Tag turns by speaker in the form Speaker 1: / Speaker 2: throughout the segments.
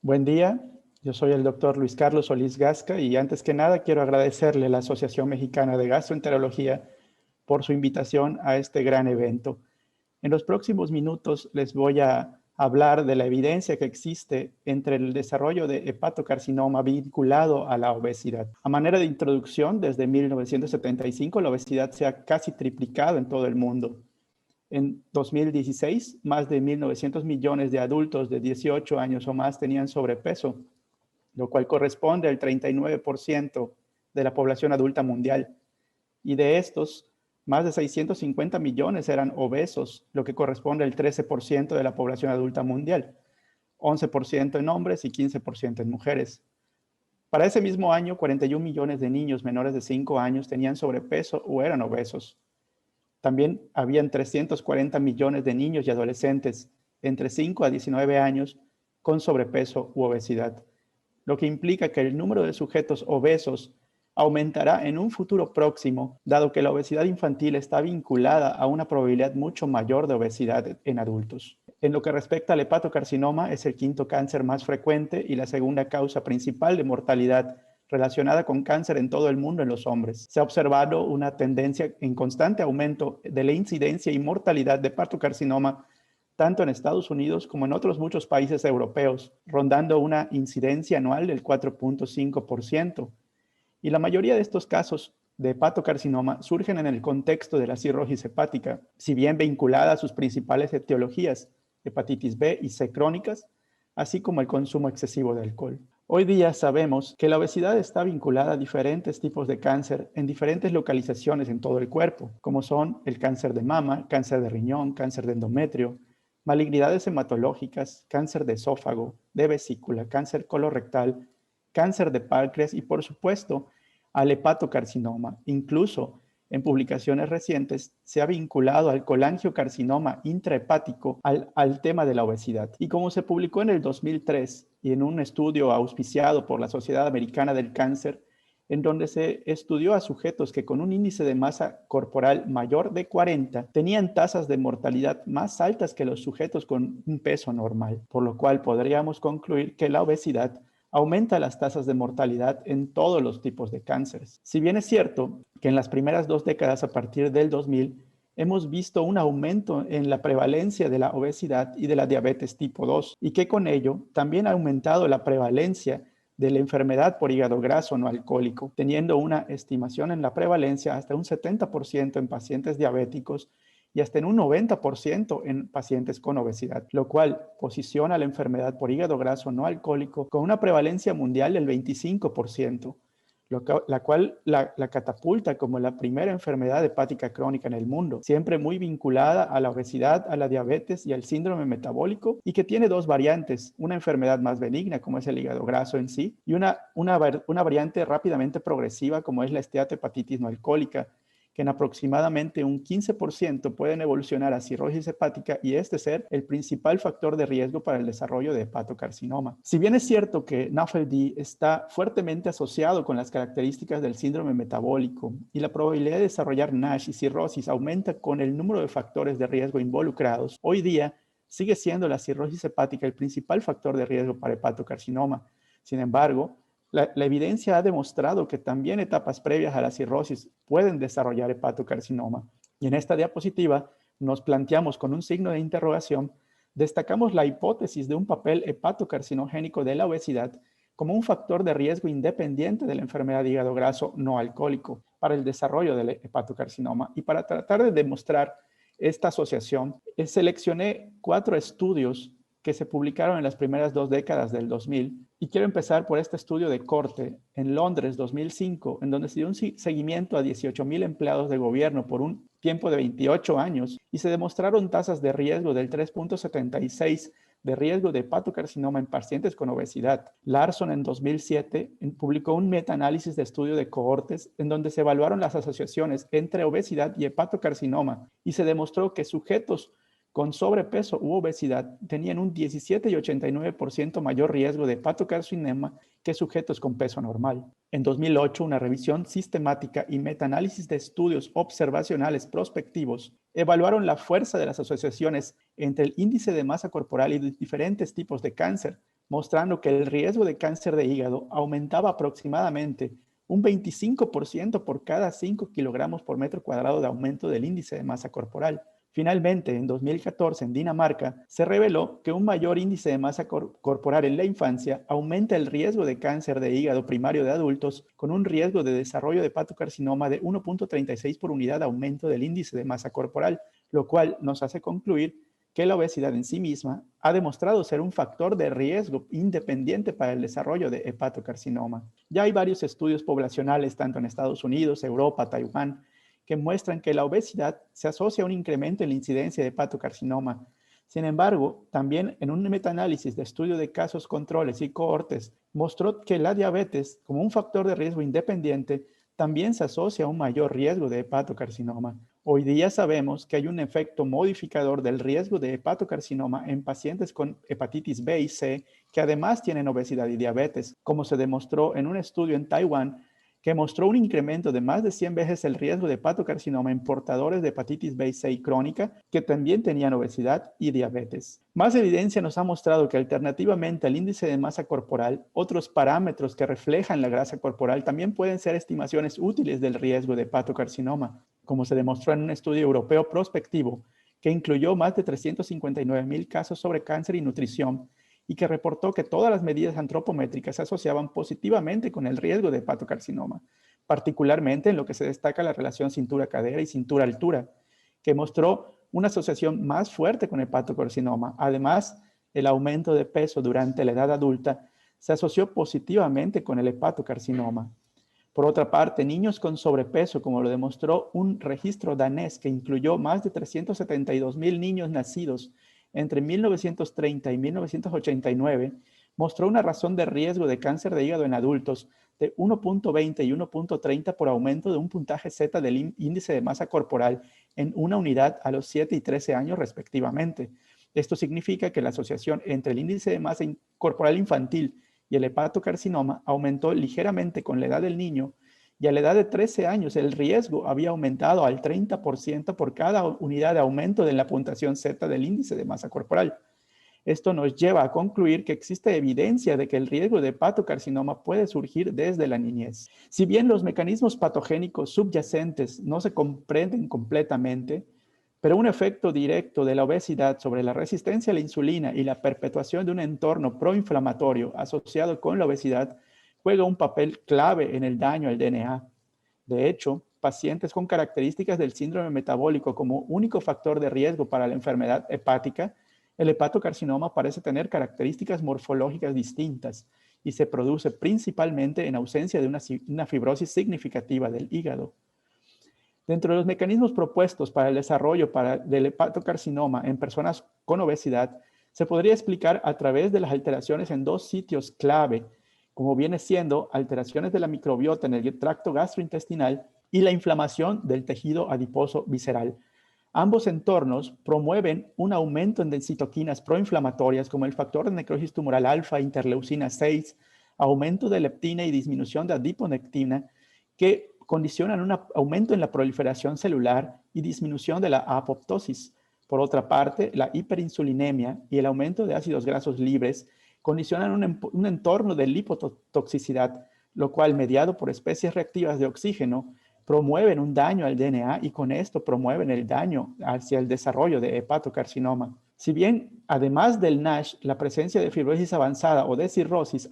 Speaker 1: Buen día, yo soy el doctor Luis Carlos Solís Gasca y antes que nada quiero agradecerle a la Asociación Mexicana de Gastroenterología por su invitación a este gran evento. En los próximos minutos les voy a hablar de la evidencia que existe entre el desarrollo de hepatocarcinoma vinculado a la obesidad. A manera de introducción, desde 1975 la obesidad se ha casi triplicado en todo el mundo. En 2016, más de 1.900 millones de adultos de 18 años o más tenían sobrepeso, lo cual corresponde al 39% de la población adulta mundial. Y de estos, más de 650 millones eran obesos, lo que corresponde al 13% de la población adulta mundial, 11% en hombres y 15% en mujeres. Para ese mismo año, 41 millones de niños menores de 5 años tenían sobrepeso o eran obesos. También habían 340 millones de niños y adolescentes entre 5 a 19 años con sobrepeso u obesidad, lo que implica que el número de sujetos obesos aumentará en un futuro próximo, dado que la obesidad infantil está vinculada a una probabilidad mucho mayor de obesidad en adultos. En lo que respecta al hepatocarcinoma, es el quinto cáncer más frecuente y la segunda causa principal de mortalidad relacionada con cáncer en todo el mundo en los hombres. Se ha observado una tendencia en constante aumento de la incidencia y mortalidad de hepatocarcinoma tanto en Estados Unidos como en otros muchos países europeos, rondando una incidencia anual del 4.5%. Y la mayoría de estos casos de hepatocarcinoma surgen en el contexto de la cirrosis hepática, si bien vinculada a sus principales etiologías, hepatitis B y C crónicas, así como el consumo excesivo de alcohol. Hoy día sabemos que la obesidad está vinculada a diferentes tipos de cáncer en diferentes localizaciones en todo el cuerpo, como son el cáncer de mama, cáncer de riñón, cáncer de endometrio, malignidades hematológicas, cáncer de esófago, de vesícula, cáncer colorectal, cáncer de páncreas y, por supuesto, al hepatocarcinoma. Incluso en publicaciones recientes se ha vinculado al colangiocarcinoma intrahepático al tema de la obesidad. Y como se publicó en el 2003 y en un estudio auspiciado por la Sociedad Americana del Cáncer, en donde se estudió a sujetos que con un índice de masa corporal mayor de 40 tenían tasas de mortalidad más altas que los sujetos con un peso normal, por lo cual podríamos concluir que la obesidad aumenta las tasas de mortalidad en todos los tipos de cánceres. Si bien es cierto que en las primeras 2 décadas a partir del 2000 hemos visto un aumento en la prevalencia de la obesidad y de la diabetes tipo 2 y que con ello también ha aumentado la prevalencia de la enfermedad por hígado graso no alcohólico, teniendo una estimación en la prevalencia hasta un 70% en pacientes diabéticos y hasta en un 90% en pacientes con obesidad, lo cual posiciona la enfermedad por hígado graso no alcohólico con una prevalencia mundial del 25%, la cual la catapulta como la primera enfermedad hepática crónica en el mundo, siempre muy vinculada a la obesidad, a la diabetes y al síndrome metabólico, y que tiene dos variantes, una enfermedad más benigna como es el hígado graso en sí, y una variante rápidamente progresiva como es la esteatohepatitis no alcohólica, que en aproximadamente un 15% pueden evolucionar a cirrosis hepática y este ser el principal factor de riesgo para el desarrollo de hepatocarcinoma. Si bien es cierto que NAFLD está fuertemente asociado con las características del síndrome metabólico y la probabilidad de desarrollar NASH y cirrosis aumenta con el número de factores de riesgo involucrados, hoy día sigue siendo la cirrosis hepática el principal factor de riesgo para hepatocarcinoma. Sin embargo, la evidencia ha demostrado que también etapas previas a la cirrosis pueden desarrollar hepatocarcinoma. Y en esta diapositiva nos planteamos con un signo de interrogación, destacamos la hipótesis de un papel hepatocarcinogénico de la obesidad como un factor de riesgo independiente de la enfermedad de hígado graso no alcohólico para el desarrollo del hepatocarcinoma. Y para tratar de demostrar esta asociación, seleccioné 4 estudios que se publicaron en las primeras 2 décadas del 2000. Y quiero empezar por este estudio de Corte en Londres 2005, en donde se dio un seguimiento a 18,000 empleados de gobierno por un tiempo de 28 años y se demostraron tasas de riesgo del 3.76 de riesgo de hepatocarcinoma en pacientes con obesidad. Larson en 2007 publicó un metaanálisis de estudio de cohortes en donde se evaluaron las asociaciones entre obesidad y hepatocarcinoma y se demostró que sujetos con sobrepeso u obesidad tenían un 17 y 89% mayor riesgo de hepatocarcinoma que sujetos con peso normal. En 2008, una revisión sistemática y metaanálisis de estudios observacionales prospectivos evaluaron la fuerza de las asociaciones entre el índice de masa corporal y diferentes tipos de cáncer, mostrando que el riesgo de cáncer de hígado aumentaba aproximadamente un 25% por cada 5 kilogramos por metro cuadrado de aumento del índice de masa corporal. Finalmente, en 2014, en Dinamarca, se reveló que un mayor índice de masa corporal en la infancia aumenta el riesgo de cáncer de hígado primario de adultos con un riesgo de desarrollo de hepatocarcinoma de 1.36 por unidad de aumento del índice de masa corporal, lo cual nos hace concluir que la obesidad en sí misma ha demostrado ser un factor de riesgo independiente para el desarrollo de hepatocarcinoma. Ya hay varios estudios poblacionales, tanto en Estados Unidos, Europa, Taiwán, que muestran que la obesidad se asocia a un incremento en la incidencia de hepatocarcinoma. Sin embargo, también en un metaanálisis de estudio de casos, controles y cohortes, mostró que la diabetes, como un factor de riesgo independiente, también se asocia a un mayor riesgo de hepatocarcinoma. Hoy día sabemos que hay un efecto modificador del riesgo de hepatocarcinoma en pacientes con hepatitis B y C que además tienen obesidad y diabetes, como se demostró en un estudio en Taiwán que mostró un incremento de más de 100 veces el riesgo de hepatocarcinoma en portadores de hepatitis B y C crónica que también tenían obesidad y diabetes. Más evidencia nos ha mostrado que alternativamente al índice de masa corporal, otros parámetros que reflejan la grasa corporal también pueden ser estimaciones útiles del riesgo de hepatocarcinoma, como se demostró en un estudio europeo prospectivo que incluyó más de 359,000 casos sobre cáncer y nutrición, y que reportó que todas las medidas antropométricas se asociaban positivamente con el riesgo de hepatocarcinoma, particularmente en lo que se destaca la relación cintura-cadera y cintura-altura, que mostró una asociación más fuerte con hepatocarcinoma. Además, el aumento de peso durante la edad adulta se asoció positivamente con el hepatocarcinoma. Por otra parte, niños con sobrepeso, como lo demostró un registro danés que incluyó más de 372,000 niños nacidos entre 1930 y 1989, mostró una razón de riesgo de cáncer de hígado en adultos de 1.20 y 1.30 por aumento de un puntaje Z del índice de masa corporal en una unidad a los 7 y 13 años respectivamente. Esto significa que la asociación entre el índice de masa corporal infantil y el hepatocarcinoma aumentó ligeramente con la edad del niño, y a la edad de 13 años el riesgo había aumentado al 30% por cada unidad de aumento de la puntuación Z del índice de masa corporal. Esto nos lleva a concluir que existe evidencia de que el riesgo de hepatocarcinoma puede surgir desde la niñez. Si bien los mecanismos patogénicos subyacentes no se comprenden completamente, pero un efecto directo de la obesidad sobre la resistencia a la insulina y la perpetuación de un entorno proinflamatorio asociado con la obesidad juega un papel clave en el daño al DNA. De hecho, pacientes con características del síndrome metabólico como único factor de riesgo para la enfermedad hepática, el hepatocarcinoma parece tener características morfológicas distintas y se produce principalmente en ausencia de una fibrosis significativa del hígado. Dentro de los mecanismos propuestos para el desarrollo del hepatocarcinoma en personas con obesidad, se podría explicar a través de las alteraciones en dos sitios clave, como viene siendo alteraciones de la microbiota en el tracto gastrointestinal y la inflamación del tejido adiposo visceral. Ambos entornos promueven un aumento en citoquinas proinflamatorias como el factor de necrosis tumoral alfa, interleucina 6, aumento de leptina y disminución de adiponectina, que condicionan un aumento en la proliferación celular y disminución de la apoptosis. Por otra parte, la hiperinsulinemia y el aumento de ácidos grasos libres condicionan un entorno de lipotoxicidad, lo cual, mediado por especies reactivas de oxígeno, promueven un daño al DNA y con esto promueven el daño hacia el desarrollo de hepatocarcinoma. Si bien, además del NASH, la presencia de fibrosis avanzada o de cirrosis,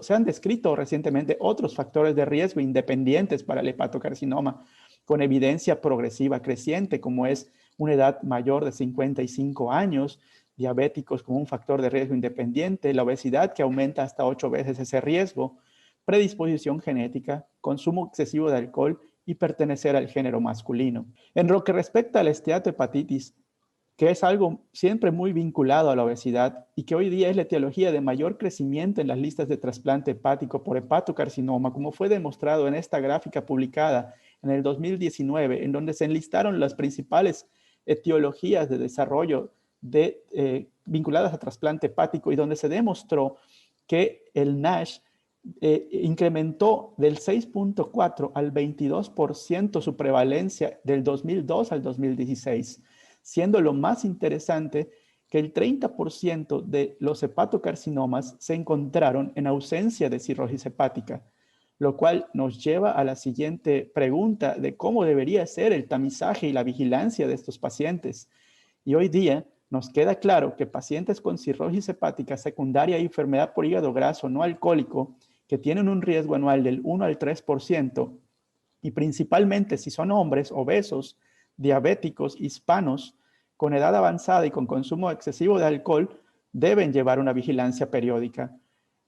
Speaker 1: se han descrito recientemente otros factores de riesgo independientes para el hepatocarcinoma, con evidencia progresiva creciente, como es una edad mayor de 55 años, diabéticos como un factor de riesgo independiente, la obesidad que aumenta hasta 8 veces ese riesgo, predisposición genética, consumo excesivo de alcohol y pertenecer al género masculino. En lo que respecta a la esteatohepatitis, que es algo siempre muy vinculado a la obesidad y que hoy día es la etiología de mayor crecimiento en las listas de trasplante hepático por hepatocarcinoma, como fue demostrado en esta gráfica publicada en el 2019, en donde se enlistaron las principales etiologías de desarrollo vinculadas a trasplante hepático y donde se demostró que el NASH incrementó del 6.4 al 22% su prevalencia del 2002 al 2016, siendo lo más interesante que el 30% de los hepatocarcinomas se encontraron en ausencia de cirrosis hepática, lo cual nos lleva a la siguiente pregunta de cómo debería ser el tamizaje y la vigilancia de estos pacientes. Y hoy día nos queda claro que pacientes con cirrosis hepática secundaria y enfermedad por hígado graso no alcohólico, que tienen un riesgo anual del 1 al 3%, y principalmente si son hombres obesos, diabéticos, hispanos, con edad avanzada y con consumo excesivo de alcohol, deben llevar una vigilancia periódica.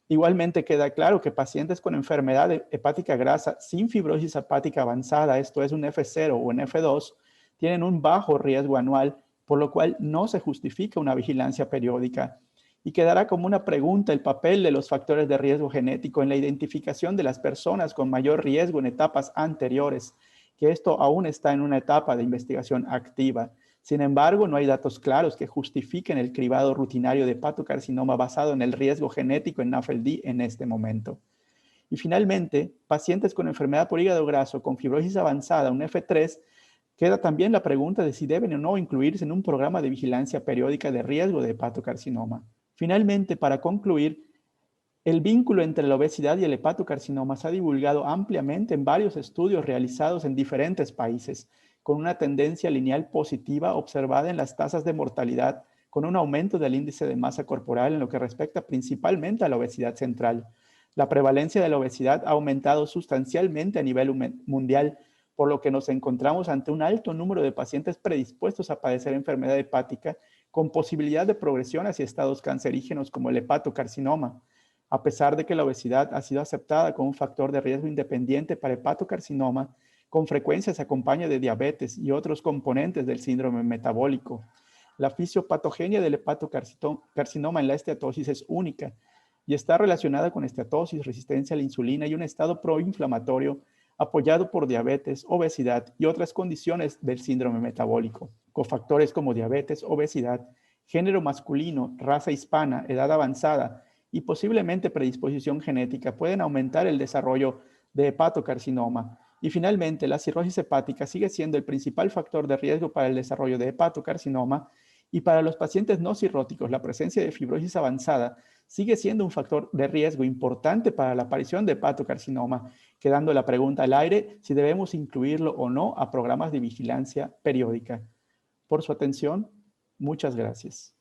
Speaker 1: Igualmente queda claro que pacientes con enfermedad hepática grasa sin fibrosis hepática avanzada, esto es un F0 o un F2, tienen un bajo riesgo anual, por lo cual no se justifica una vigilancia periódica. Y quedará como una pregunta el papel de los factores de riesgo genético en la identificación de las personas con mayor riesgo en etapas anteriores, que esto aún está en una etapa de investigación activa. Sin embargo, no hay datos claros que justifiquen el cribado rutinario de hepatocarcinoma basado en el riesgo genético en NAFLD en este momento. Y finalmente, pacientes con enfermedad por hígado graso con fibrosis avanzada, un F3, queda también la pregunta de si deben o no incluirse en un programa de vigilancia periódica de riesgo de hepatocarcinoma. Finalmente, para concluir, el vínculo entre la obesidad y el hepatocarcinoma se ha divulgado ampliamente en varios estudios realizados en diferentes países, con una tendencia lineal positiva observada en las tasas de mortalidad, con un aumento del índice de masa corporal en lo que respecta principalmente a la obesidad central. La prevalencia de la obesidad ha aumentado sustancialmente a nivel mundial, por lo que nos encontramos ante un alto número de pacientes predispuestos a padecer enfermedad hepática con posibilidad de progresión hacia estados cancerígenos como el hepatocarcinoma. A pesar de que la obesidad ha sido aceptada como un factor de riesgo independiente para hepatocarcinoma, con frecuencia se acompaña de diabetes y otros componentes del síndrome metabólico. La fisiopatogenia del hepatocarcinoma en la esteatosis es única y está relacionada con esteatosis, resistencia a la insulina y un estado proinflamatorio apoyado por diabetes, obesidad y otras condiciones del síndrome metabólico. Cofactores como diabetes, obesidad, género masculino, raza hispana, edad avanzada y posiblemente predisposición genética pueden aumentar el desarrollo de hepatocarcinoma. Y finalmente, la cirrosis hepática sigue siendo el principal factor de riesgo para el desarrollo de hepatocarcinoma, y para los pacientes no cirróticos, la presencia de fibrosis avanzada sigue siendo un factor de riesgo importante para la aparición de hepatocarcinoma, quedando la pregunta al aire si debemos incluirlo o no a programas de vigilancia periódica. Por su atención, muchas gracias.